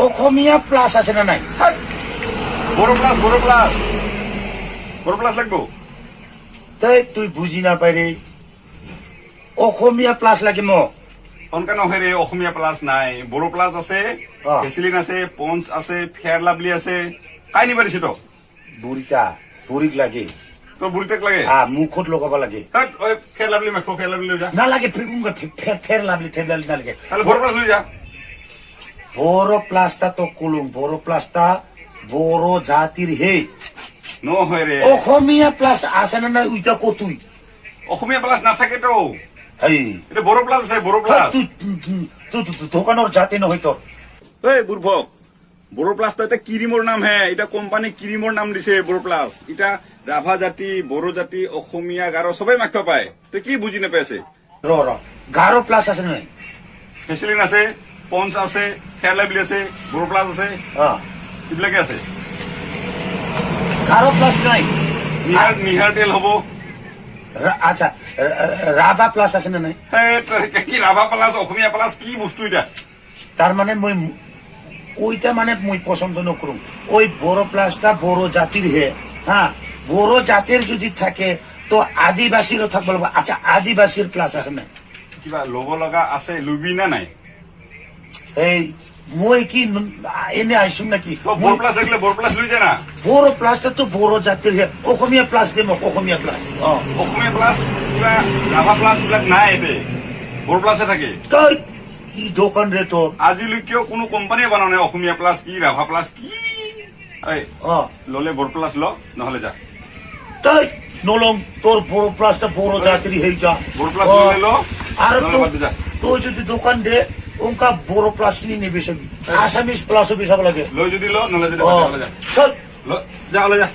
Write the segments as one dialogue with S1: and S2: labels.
S1: অসমীয়া plus আছে না নাই?
S2: বড় প্লাস লাগবো।
S1: তাই তুই বুঝি না পারে অসমীয়া প্লাস লাগে ম
S2: অনকা নহয় রে, অসমীয়া প্লাস নাই, বড় প্লাস আছে, ভেসিলিন আছে, পঞ্চ আছে, ফেয়ার লাভলি আছে, কাই নিবা দিছে তো
S1: বুড়িটা বুড়িক লাগে
S2: তোর বুড়িতেক লাগে।
S1: মুখত লগাব লাগে
S2: ফেয়ার লাভলি মাখো, ফেয়ার লাভলি লৈ যা।
S1: না লাগে ফের লাভলি না লাগে।
S2: তাহলে বড় প্লাস লৈ যা।
S1: বড় প্লাসটা তো কলুম, বড় প্লাসটা বড় জাতির হে।
S2: নহয় রে,
S1: অসমীয়া প্লাস আছে না নাই ওইটা কতুই
S2: অসমীয়া প্লাস না থাকে তো,
S1: হেই
S2: এটা বড় প্লাস আছে, বড় প্লাস।
S1: তুই দোকানের জাতি নহয় তোর।
S2: এই বুর্বক, বড় প্লাস তো এটা কিরিমর নাম হে, এটা কোম্পানি কিরিমর নাম দিছে বড় প্লাস। এটা রাভা জাতি, বড় জাতি, অসমীয়া, গারো সবাই মাখবা পায়। তুই কি বুঝি নেপাইছে?
S1: র গারো প্লাস আছে না নাই?
S2: ভেসিলিন আছে, পঞ্চ আছে, ফেয়ার লাভলি আছে, বড় প্লাস আছে, এইবিলাকে আছে।
S1: গারো প্লাস নাই?
S2: নিহার তেল হব।
S1: আচ্ছা রাভা প্লাস আছে না নাই?
S2: কি রাভা প্লাস অসমীয়া প্লাস কি বস্তু এটা?
S1: তার মানে মই ওইটা মানে মই পছন্দ নকরুম। ওই বড় প্লাসটা বড় জাতির হে। হ্যাঁ, বড় জাতির যদি থাকে তো আদিবাসীরও থাকবে। আচ্ছা আদিবাসীর প্লাস আছে না?
S2: কিবা লব লগা আছে, লুবি না নাই?
S1: এই মই কি এনে আইসুম নাকি?
S2: বড় প্লাস দেখলে বড় প্লাস লই যা না।
S1: বড় প্লাসটা তো বড় জাতির হে। অসমীয়া প্লাস দেব, অসমীয়া প্লাস।
S2: অসমীয়া প্লাস কিবা রাভা প্লাস বিলাক নাই এতে, বড় প্লাসে থাকে।
S1: তাই কি দোকান রে তো?
S2: আজিলৈকেও কোনো কোম্পানিয়ে বনাও নাই অসমীয়া প্লাস কি রাভা প্লাস কি। ললে বড় প্লাস ল, নহলে যা।
S1: তাই নলং তোর বড় প্লাসটা বড় জাতির হে যা।
S2: বড় প্লাস ললে লো,
S1: আর
S2: নহলে বাদ দে যা।
S1: তো যদি দোকান দে ওনকা বড় প্লাস কিনে নেবে সব। আসামিস প্লাসও বেসাব লাগে।
S2: লই যদি লো, নহলে যদি বাদ দে, যা।
S1: চল
S2: যা, হলে যা।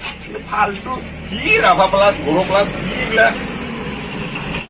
S2: ফালতু কি রাভা প্লাস বড় প্লাস কি এগুলা।